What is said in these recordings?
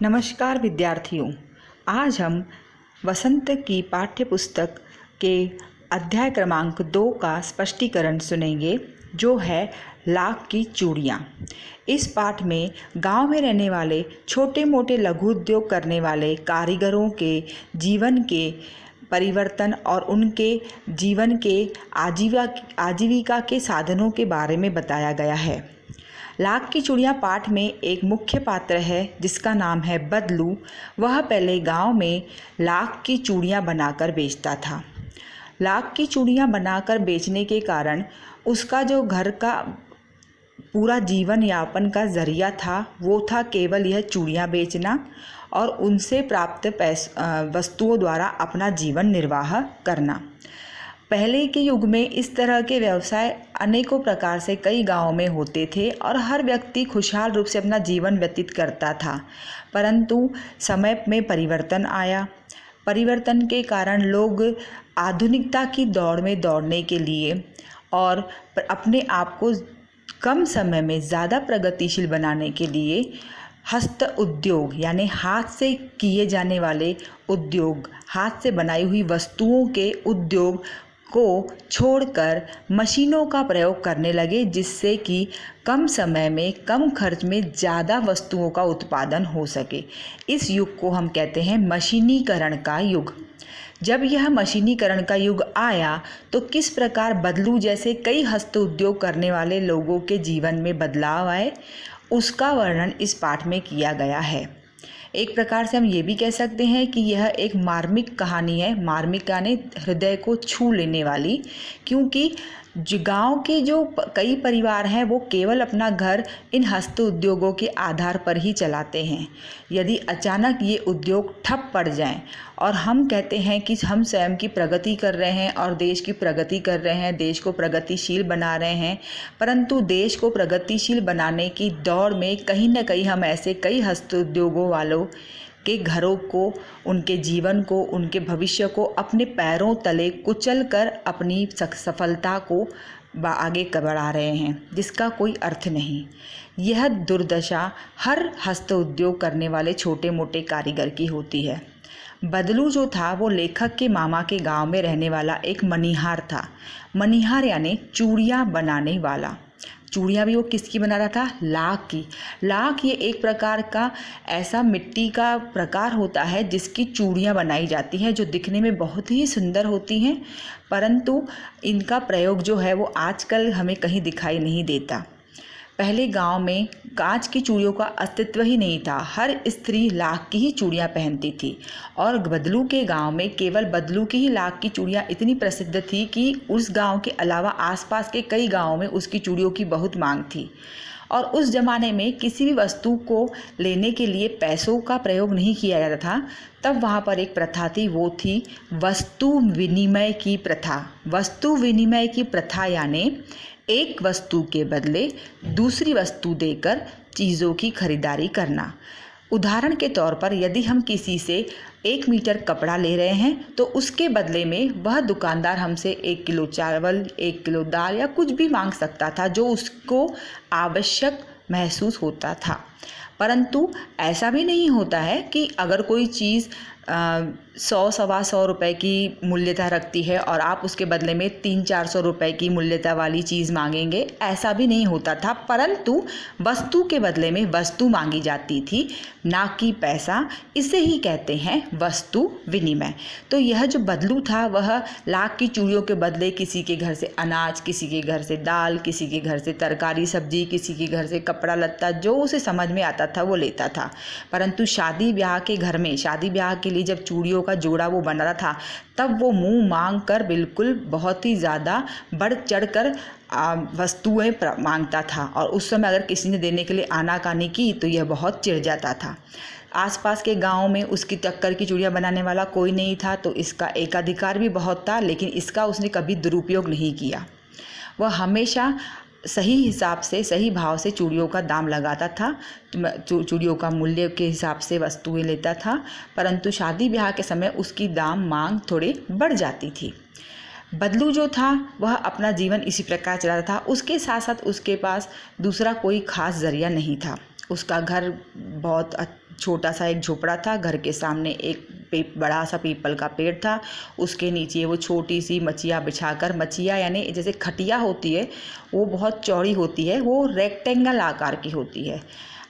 नमस्कार विद्यार्थियों, आज हम वसंत की पाठ्य पुस्तक के अध्याय क्रमांक 2 का स्पष्टीकरण सुनेंगे, जो है लाख की चूड़ियाँ। इस पाठ में गांव में रहने वाले छोटे मोटे लघु उद्योग करने वाले कारीगरों के जीवन के परिवर्तन और उनके जीवन के आजीविका के साधनों के बारे में बताया गया है। लाख की चूड़ियाँ पाठ में एक मुख्य पात्र है जिसका नाम है बदलू। वह पहले गांव में लाख की चूड़ियाँ बनाकर बेचता था। लाख की चूड़ियाँ बनाकर बेचने के कारण उसका जो घर का पूरा जीवन यापन का ज़रिया था वो था केवल यह चूड़ियाँ बेचना और उनसे प्राप्त वस्तुओं द्वारा अपना जीवन निर्वाह करना। पहले के युग में इस तरह के व्यवसाय अनेकों प्रकार से कई गांवों में होते थे और हर व्यक्ति खुशहाल रूप से अपना जीवन व्यतीत करता था। परंतु समय में परिवर्तन आया। परिवर्तन के कारण लोग आधुनिकता की दौड़ में दौड़ने के लिए और अपने आप को कम समय में ज़्यादा प्रगतिशील बनाने के लिए हस्त उद्योग यानी हाथ से किए जाने वाले उद्योग, हाथ से बनाई हुई वस्तुओं के उद्योग को छोड़कर मशीनों का प्रयोग करने लगे, जिससे कि कम समय में कम खर्च में ज़्यादा वस्तुओं का उत्पादन हो सके। इस युग को हम कहते हैं मशीनीकरण का युग। जब यह मशीनीकरण का युग आया तो किस प्रकार बदलू जैसे कई हस्त उद्योग करने वाले लोगों के जीवन में बदलाव आए, उसका वर्णन इस पाठ में किया गया है। एक प्रकार से हम ये भी कह सकते हैं कि यह एक मार्मिक कहानी है। मार्मिक यानी हृदय को छू लेने वाली, क्योंकि गांव के जो कई परिवार हैं वो केवल अपना घर इन हस्त उद्योगों के आधार पर ही चलाते हैं। यदि अचानक ये उद्योग ठप पड़ जाएं और हम कहते हैं कि हम स्वयं की प्रगति कर रहे हैं और देश की प्रगति कर रहे हैं, देश को प्रगतिशील बना रहे हैं, परंतु देश को प्रगतिशील बनाने की दौड़ में कहीं ना कहीं हम ऐसे कई हस्त उद्योगों वालों के घरों को, उनके जीवन को, उनके भविष्य को अपने पैरों तले कुचल कर अपनी सफलता को आगे बढ़ा रहे हैं, जिसका कोई अर्थ नहीं। यह दुर्दशा हर हस्त उद्योग करने वाले छोटे मोटे कारीगर की होती है। बदलू जो था वो लेखक के मामा के गांव में रहने वाला एक मनिहार था। मनिहार यानी चूड़ियाँ बनाने वाला। चूड़ियाँ भी वो किसकी बना रहा था? लाख की। लाख ये एक प्रकार का ऐसा मिट्टी का प्रकार होता है जिसकी चूड़ियाँ बनाई जाती हैं, जो दिखने में बहुत ही सुंदर होती हैं, परंतु इनका प्रयोग जो है वो आजकल हमें कहीं दिखाई नहीं देता। पहले गांव में कांच की चूड़ियों का अस्तित्व ही नहीं था। हर स्त्री लाख की ही चूड़ियाँ पहनती थी और बदलू के गांव में केवल बदलू की ही लाख की चूड़ियाँ इतनी प्रसिद्ध थी कि उस गांव के अलावा आसपास के कई गांवों में उसकी चूड़ियों की बहुत मांग थी। और उस ज़माने में किसी भी वस्तु को लेने के लिए पैसों का प्रयोग नहीं किया जाता था। तब वहाँ पर एक प्रथा थी, वो थी वस्तु विनिमय की प्रथा। वस्तु विनिमय की प्रथा यानी एक वस्तु के बदले दूसरी वस्तु देकर चीज़ों की खरीदारी करना। उदाहरण के तौर पर यदि हम किसी से 1 मीटर कपड़ा ले रहे हैं तो उसके बदले में वह दुकानदार हमसे 1 किलो चावल, 1 किलो दाल या कुछ भी मांग सकता था जो उसको आवश्यक महसूस होता था। परंतु ऐसा भी नहीं होता है कि अगर कोई चीज़ 100-125 रुपए की मूल्यता रखती है और आप उसके बदले में 300-400 रुपए की मूल्यता वाली चीज़ मांगेंगे, ऐसा भी नहीं होता था। परंतु वस्तु के बदले में वस्तु मांगी जाती थी, ना कि पैसा। इसे ही कहते हैं वस्तु विनिमय। तो यह जो बदलू था वह लाख की चूड़ियों के बदले किसी के घर से अनाज, किसी के घर से दाल, किसी के घर से तरकारी सब्जी, किसी के घर से कपड़ा लत्ता, जो उसे समझ में आता था वो लेता था। परंतु शादी ब्याह के घर में, शादी ब्याह के लिए जब चूड़ियों का जोड़ा वो बन रहा था, तब वो मुंह मांग कर बिल्कुल बहुत ही ज़्यादा बढ़ चढ़ कर वस्तुएं मांगता था। और उस समय अगर किसी ने देने के लिए आनाकानी की तो यह बहुत चिढ़ जाता था। आसपास के गांव में उसकी टक्कर की चूड़ियाँ बनाने वाला कोई नहीं था, तो इसका एकाधिकार भी बहुत था, लेकिन इसका उसने कभी दुरुपयोग नहीं किया। वह हमेशा सही हिसाब से, सही भाव से चूड़ियों का दाम लगाता था, चूड़ियों का मूल्य के हिसाब से वस्तुएं लेता था। परंतु शादी ब्याह के समय उसकी दाम मांग थोड़ी बढ़ जाती थी। बदलू जो था वह अपना जीवन इसी प्रकार चलाता था। उसके साथ साथ उसके पास दूसरा कोई खास जरिया नहीं था। उसका घर बहुत छोटा सा एक झोपड़ा था, घर के सामने एक बड़ा सा पीपल का पेड़ था, उसके नीचे वो छोटी सी मचिया बिछाकर, मचिया यानी जैसे खटिया होती है वो बहुत चौड़ी होती है, वो रेक्टेंगल आकार की होती है,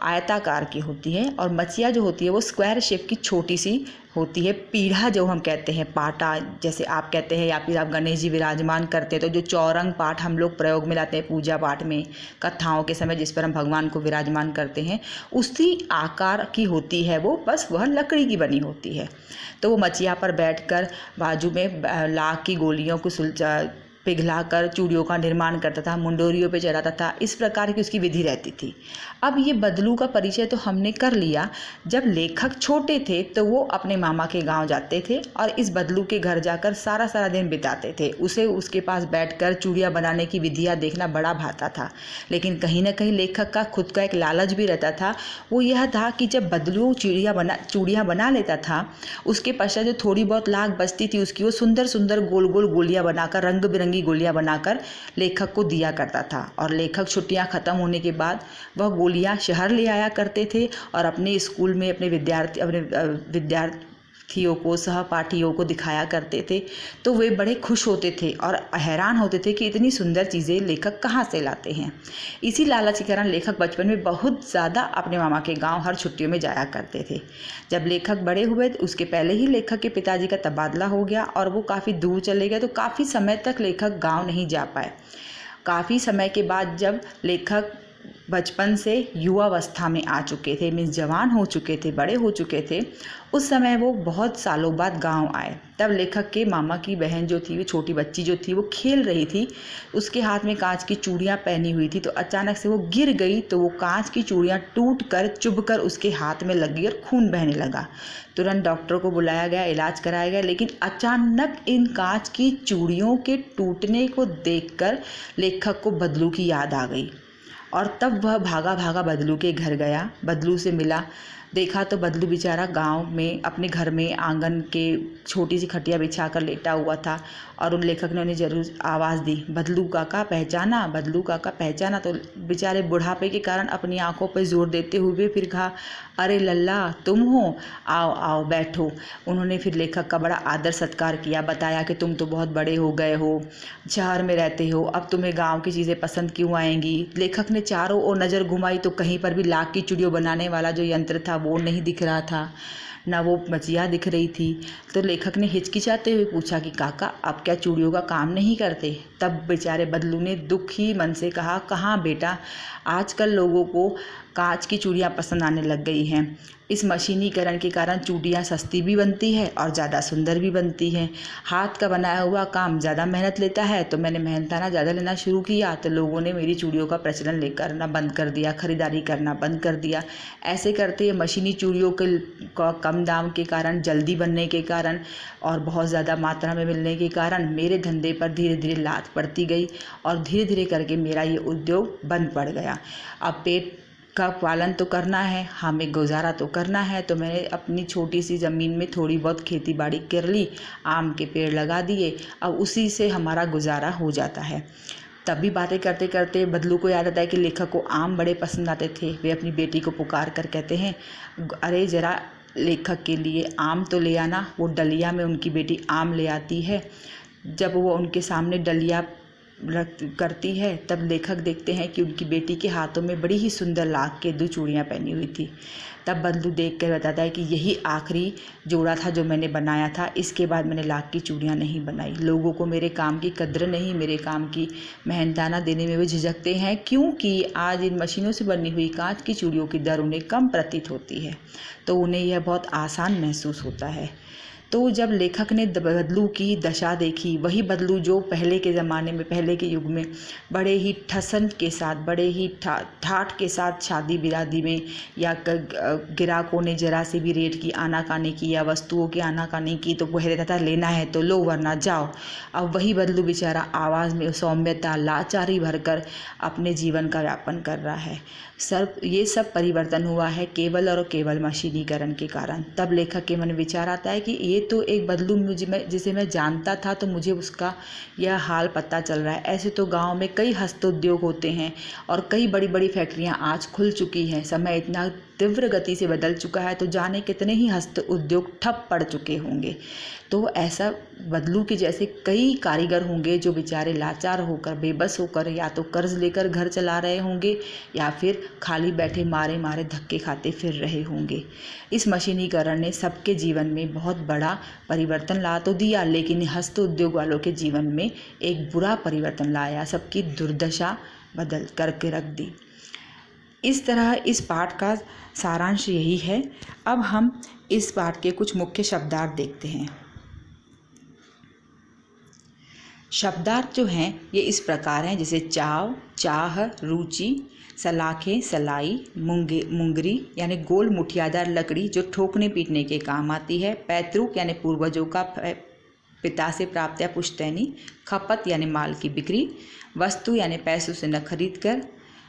आयताकार की होती है, और मचिया जो होती है वो स्क्वायर शेप की छोटी सी होती है। पीढ़ा जो हम कहते हैं, पाटा जैसे आप कहते हैं, या फिर आप गणेश जी विराजमान करते हैं तो जो चौरंग पाठ हम लोग प्रयोग में लाते हैं पूजा पाठ में, कथाओं के समय जिस पर हम भगवान को विराजमान करते हैं, उसी आकार की होती है वो, बस वह लकड़ी की बनी होती है। तो वो मचिया पर बैठकर बाजू में लाख की गोलियों को पिघलाकर चूड़ियों का निर्माण करता था, मुंडोरियों पे चढ़ाता था। इस प्रकार की उसकी विधि रहती थी। अब ये बदलू का परिचय तो हमने कर लिया। जब लेखक छोटे थे तो वो अपने मामा के गांव जाते थे और इस बदलू के घर जाकर सारा सारा दिन बिताते थे। उसे उसके पास बैठकर चूड़ियाँ बनाने की विधियाँ देखना बड़ा भाता था। लेकिन कहीं ना कहीं लेखक का खुद का एक लालच भी रहता था। वो यह था कि जब बदलू चूड़ियाँ बना लेता था, उसके पश्चात जो थोड़ी बहुत लाख बचती थी उसकी, वो सुंदर सुंदर गोल गोल गोलियाँ बनाकर, रंग बिरंगी गोलियां बनाकर लेखक को दिया करता था। और लेखक छुट्टियां खत्म होने के बाद वह गोलियां शहर ले आया करते थे और अपने स्कूल में अपने विद्यार्थियों को, सहपाठियों को दिखाया करते थे। तो वे बड़े खुश होते थे और हैरान होते थे कि इतनी सुंदर चीज़ें लेखक कहाँ से लाते हैं। इसी लालच के कारण लेखक बचपन में बहुत ज़्यादा अपने मामा के गांव हर छुट्टियों में जाया करते थे। जब लेखक बड़े हुए उसके पहले ही लेखक के पिताजी का तबादला हो गया और वो काफ़ी दूर चले गए, तो काफ़ी समय तक लेखक गांव नहीं जा पाए। काफ़ी समय के बाद जब लेखक बचपन से युवावस्था में आ चुके थे, मीन्स जवान हो चुके थे, बड़े हो चुके थे, उस समय वो बहुत सालों बाद गांव आए। तब लेखक के मामा की बहन जो थी, वो छोटी बच्ची जो थी, वो खेल रही थी, उसके हाथ में कांच की चूड़ियाँ पहनी हुई थी। तो अचानक से वो गिर गई, तो वो कांच की चूड़ियाँ टूट कर चुभ कर उसके हाथ में लग गई और खून बहने लगा। तुरंत डॉक्टर को बुलाया गया, इलाज कराया गया, लेकिन अचानक इन कांच की चूड़ियों के टूटने को देखकर लेखक को बदलू की याद आ गई और तब वह भागा भागा बदलू के घर गया, बदलू से मिला। देखा तो बदलू बेचारा गांव में अपने घर में आंगन के छोटी सी खटिया बिछाकर लेटा हुआ था और उन लेखक ने उन्हें जरूर आवाज़ दी, बदलू काका पहचाना, बदलू काका पहचाना। तो बेचारे बुढ़ापे के कारण अपनी आंखों पर जोर देते हुए फिर कहा, अरे लल्ला तुम हो, आओ आओ बैठो। उन्होंने फिर लेखक का बड़ा आदर सत्कार किया, बताया कि तुम तो बहुत बड़े हो गए हो, शहर में रहते हो, अब तुम्हें गांव की चीज़ें पसंद क्यों आएंगी। लेखक ने चारों ओर नज़र घुमाई तो कहीं पर भी लाख की चूड़ियों बनाने वाला जो यंत्र था वो नहीं दिख रहा था, ना वो मचिया दिख रही थी। तो लेखक ने हिचकिचाते हुए पूछा कि काका आप क्या चूड़ियों का काम नहीं करते। तब बेचारे बदलू ने दुखी मन से कहा, कहाँ बेटा, आजकल लोगों को कांच की चूड़ियाँ पसंद आने लग गई हैं। इस मशीनीकरण के कारण चूड़ियाँ सस्ती भी बनती है और ज़्यादा सुंदर भी बनती हैं। हाथ का बनाया हुआ काम ज़्यादा मेहनत लेता है, तो मैंने मेहनताना ज़्यादा लेना शुरू किया तो लोगों ने मेरी चूड़ियों का प्रचलन करना बंद कर दिया, खरीदारी करना बंद कर दिया। ऐसे करते मशीनी चूड़ियों के कम दाम के कारण, जल्दी बनने के कारण और बहुत ज़्यादा मात्रा में मिलने के कारण मेरे धंधे पर धीरे धीरे लात पड़ती गई और धीरे धीरे करके मेरा ये उद्योग बंद पड़ गया। अब पेट का पालन तो करना है, हमें गुजारा तो करना है, तो मैंने अपनी छोटी सी ज़मीन में थोड़ी बहुत खेती बाड़ी कर ली, आम के पेड़ लगा दिए, अब उसी से हमारा गुजारा हो जाता है। तभी बातें करते करते बदलू को याद आता है कि लेखक को आम बड़े पसंद आते थे। वे अपनी बेटी को पुकार कर कहते हैं, अरे ज़रा लेखक के लिए आम तो ले आना। वो डलिया में उनकी बेटी आम ले आती है। जब वो उनके सामने डलिया करती है तब लेखक देखते हैं कि उनकी बेटी के हाथों में बड़ी ही सुंदर लाख के 2 चूड़ियाँ पहनी हुई थी। तब बदलू देख कर बताता है कि यही आखिरी जोड़ा था जो मैंने बनाया था, इसके बाद मैंने लाख की चूड़ियाँ नहीं बनाई। लोगों को मेरे काम की कद्र नहीं, मेरे काम की मेहनताना देने में भी झिझकते हैं, क्योंकि आज इन मशीनों से बनी हुई कांच की चूड़ियों की दर उन्हें कम प्रतीत होती है, तो उन्हें यह बहुत आसान महसूस होता है। तो जब लेखक ने बदलू की दशा देखी, वही बदलू जो पहले के ज़माने में, पहले के युग में बड़े ही ठसन के साथ, बड़े ही ठाठ के साथ शादी बिरादी में या ग्राहकों ने जरा से भी रेट की आनाकानी की या वस्तुओं की आनाकानी की तो वह रहता था, लेना है तो लो वरना जाओ। अब वही बदलू बेचारा आवाज़ में सौम्यता, लाचारी भरकर अपने जीवन का यापन कर रहा है। ये सब परिवर्तन हुआ है केवल और केवल मशीनीकरण के कारण। तब लेखक के मन में विचार आता है कि ये तो एक बदलू जिसे मैं जानता था, तो मुझे उसका यह हाल पता चल रहा है। ऐसे तो गांव में कई हस्तोद्योग होते हैं और कई बड़ी बड़ी फैक्ट्रियां आज खुल चुकी हैं। समय इतना तीव्र गति से बदल चुका है तो जाने कितने ही हस्त उद्योग ठप पड़ चुके होंगे। तो ऐसा बदलू के जैसे कई कारीगर होंगे जो बेचारे लाचार होकर, बेबस होकर या तो कर्ज लेकर घर चला रहे होंगे या फिर खाली बैठे मारे मारे धक्के खाते फिर रहे होंगे। इस मशीनीकरण ने सबके जीवन में बहुत बड़ा परिवर्तन ला तो दिया, लेकिन हस्त उद्योग वालों के जीवन में एक बुरा परिवर्तन लाया, सबकी दुर्दशा बदल करके रख दी। इस तरह इस पाठ का सारांश यही है। अब हम इस पाठ के कुछ मुख्य शब्दार्थ देखते हैं। शब्दार्थ जो हैं ये इस प्रकार हैं, जैसे चाव, चाह, रुचि, सलाखें, सलाई, मुंगरी यानी गोल मुठियादार लकड़ी जो ठोकने पीटने के काम आती है, पैतृक यानी पूर्वजों का पिता से प्राप्त या पुश्तैनी, खपत यानी माल की बिक्री, वस्तु यानी पैसों से न खरीद कर,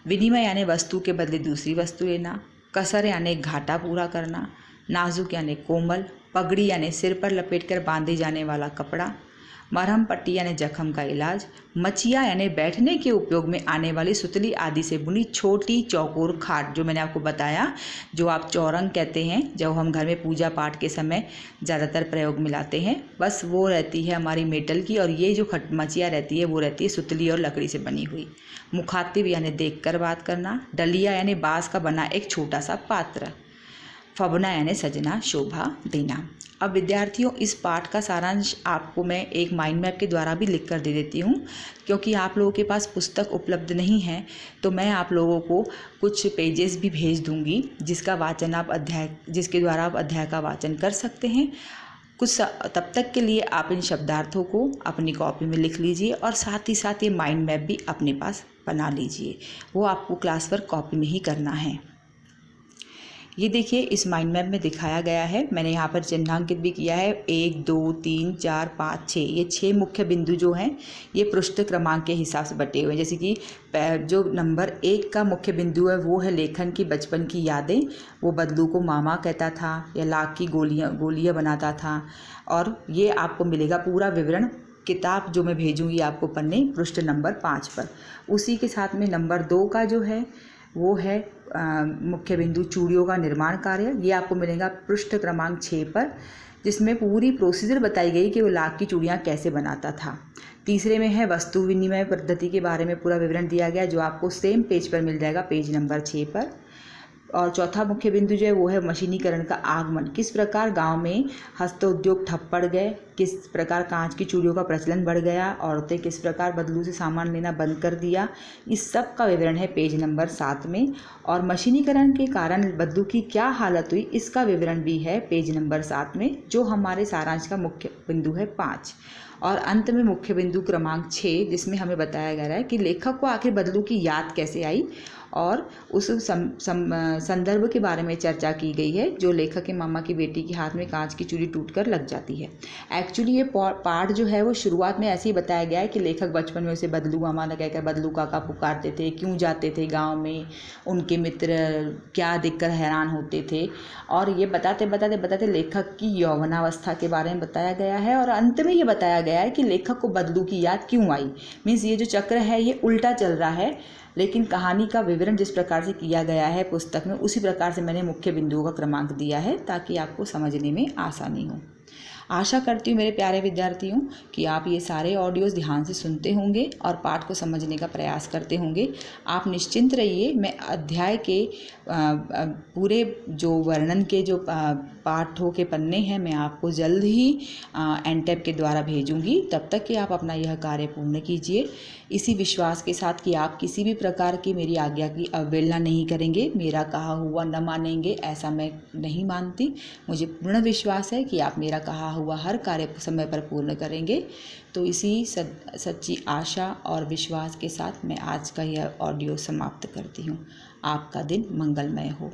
विनिमय यानी वस्तु के बदले दूसरी वस्तु लेना, कसर यानी घाटा पूरा करना, नाजुक यानी कोमल, पगड़ी यानी सिर पर लपेटकर बांधे जाने वाला कपड़ा, मरहम पट्टी यानी जख्म का इलाज, मचिया यानी बैठने के उपयोग में आने वाली सुतली आदि से बुनी छोटी चौकोर खाट, जो मैंने आपको बताया, जो आप चौरंग कहते हैं, जो हम घर में पूजा पाठ के समय ज़्यादातर प्रयोग में लाते हैं, बस वो रहती है हमारी मेटल की, और ये जो मचिया रहती है वो रहती है सुतली और लकड़ी से बनी हुई। मुखातिब यानी देख कर बात करना, डलिया यानी बाँस का बना एक छोटा सा पात्र, फबना यानी सजना, शोभा देना। अब विद्यार्थियों, इस पाठ का सारांश आपको मैं एक माइंड मैप के द्वारा भी लिख कर दे देती हूँ, क्योंकि आप लोगों के पास पुस्तक उपलब्ध नहीं है तो मैं आप लोगों को कुछ पेजेस भी भेज दूँगी जिसका वाचन आप जिसके द्वारा आप अध्याय का वाचन कर सकते हैं। तब तक के लिए आप इन शब्दार्थों को अपनी कॉपी में लिख लीजिए और साथ ही साथ ये माइंड मैप भी अपने पास बना लीजिए। वो आपको क्लास वर्क कॉपी में ही करना है। ये देखिए, इस माइंड मैप में दिखाया गया है, मैंने यहाँ पर चिन्हांकित भी किया है, 1 2 3 4 5 6, ये 6 मुख्य बिंदु जो हैं ये पृष्ठ क्रमांक के हिसाब से बटे हुए हैं। जैसे कि जो नंबर 1 का मुख्य बिंदु है वो है लेखन की बचपन की यादें, वो बदलू को मामा कहता था या लाख की गोलियाँ बनाता था, और ये आपको मिलेगा पूरा विवरण किताब जो मैं भेजूँगी आपको पन्ने पृष्ठ नंबर 5 पर। उसी के साथ में नंबर 2 का जो है वो है मुख्य बिंदु चूड़ियों का निर्माण कार्य, ये आपको मिलेगा पृष्ठ क्रमांक 6 पर, जिसमें पूरी प्रोसीजर बताई गई कि वो लाख की चूड़ियाँ कैसे बनाता था। तीसरे में है वस्तु विनिमय पद्धति के बारे में पूरा विवरण दिया गया, जो आपको सेम पेज पर मिल जाएगा, पेज नंबर 6 पर। और चौथा मुख्य बिंदु जो है वो है मशीनीकरण का आगमन, किस प्रकार गांव में हस्त उद्योग ठप पड़ गए, किस प्रकार कांच की चूड़ियों का प्रचलन बढ़ गया, औरतें किस प्रकार बदलू से सामान लेना बंद कर दिया, इस सब का विवरण है पेज नंबर 7 में। और मशीनीकरण के कारण बदलू की क्या हालत हुई, इसका विवरण भी है पेज नंबर 7 में, जो हमारे सारांश का मुख्य बिंदु है 5। और अंत में मुख्य बिंदु क्रमांक 6, जिसमें हमें बताया गया है कि लेखक को आखिर बदलू की याद कैसे आई, और उस संदर्भ के बारे में चर्चा की गई है, जो लेखक के मामा की बेटी के हाथ में कांच की चूड़ी टूटकर लग जाती है। एक्चुअली ये पाठ जो है वो शुरुआत में ऐसे ही बताया गया है कि लेखक बचपन में उसे बदलू मामा न कहकर बदलू काका पुकारते थे, क्यों जाते थे गांव में, उनके मित्र क्या देखकर हैरान होते थे, और ये बताते बताते बताते लेखक की यौवनावस्था के बारे में बताया गया है, और अंत में ये बताया गया है कि लेखक को बदलू की याद क्यों आई। मीन्स ये जो चक्र है ये उल्टा चल रहा है, लेकिन कहानी का विवरण जिस प्रकार से किया गया है पुस्तक में, उसी प्रकार से मैंने मुख्य बिंदुओं का क्रमांक दिया है ताकि आपको समझने में आसानी हो। आशा करती हूँ मेरे प्यारे विद्यार्थियों कि आप ये सारे ऑडियोज़ ध्यान से सुनते होंगे और पाठ को समझने का प्रयास करते होंगे। आप निश्चिंत रहिए, मैं अध्याय के पूरे जो वर्णन के जो पाठों के पन्ने हैं मैं आपको जल्द ही एनटेप के द्वारा भेजूंगी। तब तक कि आप अपना यह कार्य पूर्ण कीजिए, इसी विश्वास के साथ कि आप किसी भी प्रकार की मेरी आज्ञा की अवहेलना नहीं करेंगे, मेरा कहा हुआ न मानेंगे, ऐसा मैं नहीं मानती। मुझे पूर्ण विश्वास है कि आप मेरा कहा हुआ हर कार्य समय पर पूर्ण करेंगे। तो इसी सच्ची आशा और विश्वास के साथ मैं आज का यह ऑडियो समाप्त करती हूँ। आपका दिन मंगलमय हो।